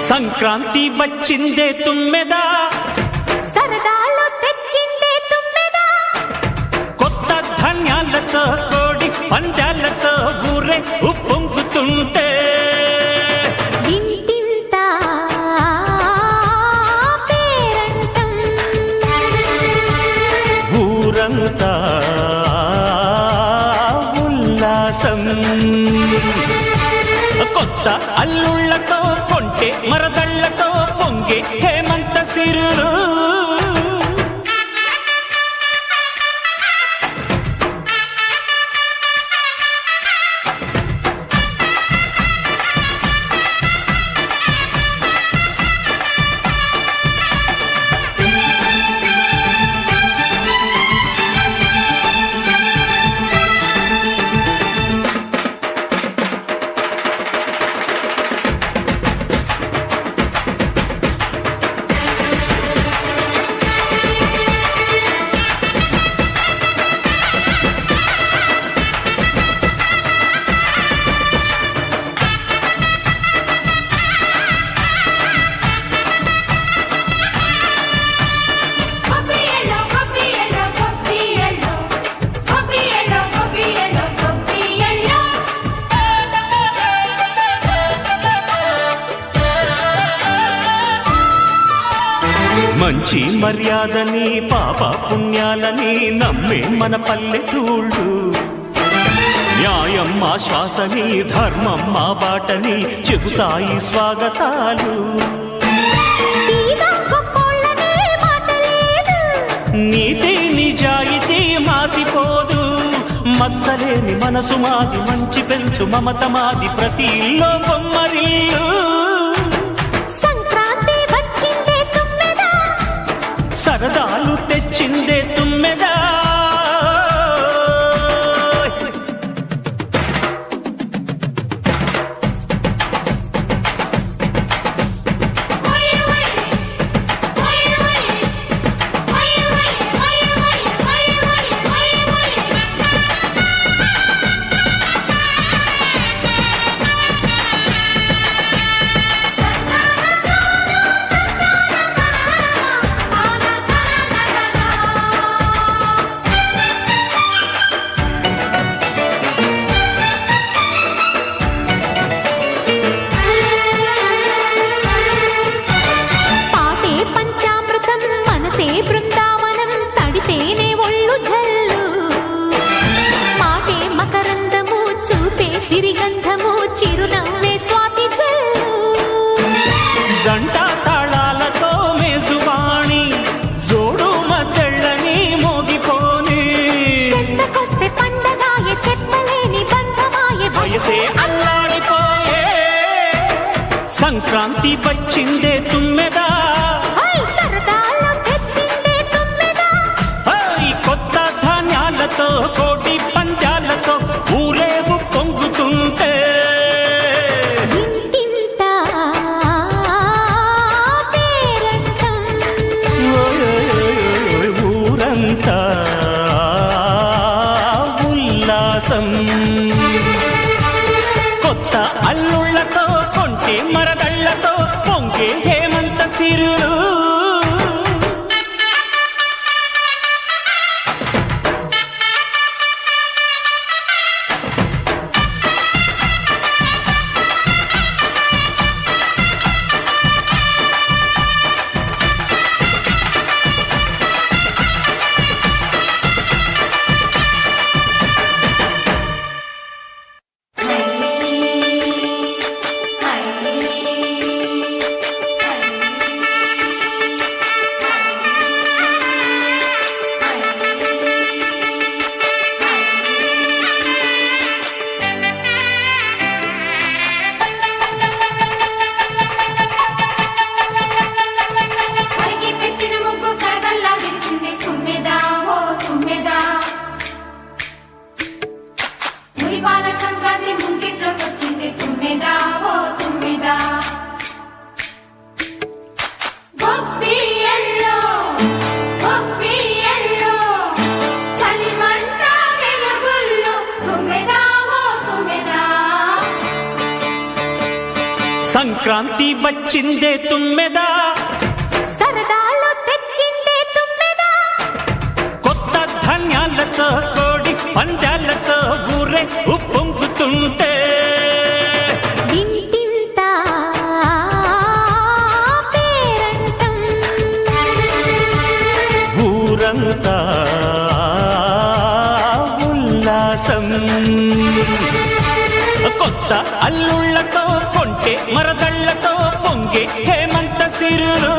సంక్రాంతి వచ్చిందే తుమ్మెదా, సరదాలో తెచ్చిందే తుమ్మెదా, కొత్త ధాన్యాలతో కోడి పందాలతో ఊరే ఉప్పొంగుతుంటే ఇంటింత పేరంటం, ఊరంతా ఉల్లాసం. కొత్త అల్లుళ్లతో కొంటే మరదళ్లతో పొంగే హేమంత సిరులు. మంచి మర్యాదని పాప పుణ్యాలని నమ్మే మన పల్లెటూళ్ళు, న్యాయం మా శ్వాసని ధర్మం మా బాటని చెబుతాయి స్వాగతాలు. నీతి నిజాయితీ మాసిపోదు, మత్సలేని మనసు మాది, మంచి పెంచు మమత మాది, ప్రతి ఇల్లో బొమ్మరిల్లు. సరదాలు తెచ్చిందే తుమ్మెదా, బృందావనం తడితేనే ఒళ్ళు జల్లు, మాటే మకరందము చూపే సిరిగంధము, చిరునవ్వే స్వాతి జల్లు. జంట తాళాలతో మేజువాణి జోడు మద్దళ్ళని మోగిపోని, చెత్తకొస్తే పండగాయే చెప్పలేని బంధమాయే, వయసే అల్లాడిపోయే. సంక్రాంతి వచ్చిందే తుమ్మెదా, కోటి పంచాలతో ఊరేగు పొంగుతుంటే ఇంటింత పేరంటం, ఊరంతా ఉల్లాసం. కొత్త అల్లుళ్లతో కొంటే మరదళ్లతో పొంగే హేమంత సిరు. సంక్రాంతి వచ్చిందే తుమ్మెదా, సరదాలు తెచ్చిందే తుమ్మెదా, కొత్త ధాన్యాలతో కోడి పందాలతో ఊరే ఉప్పొంగుతుంటే ఇంటింత పేరంటం, ఊరంతా ఉల్లాసం. కొత్త అల్లుళ్ళతో కొంటే మరదళ్లతో పొంగే హేమంత సిరులు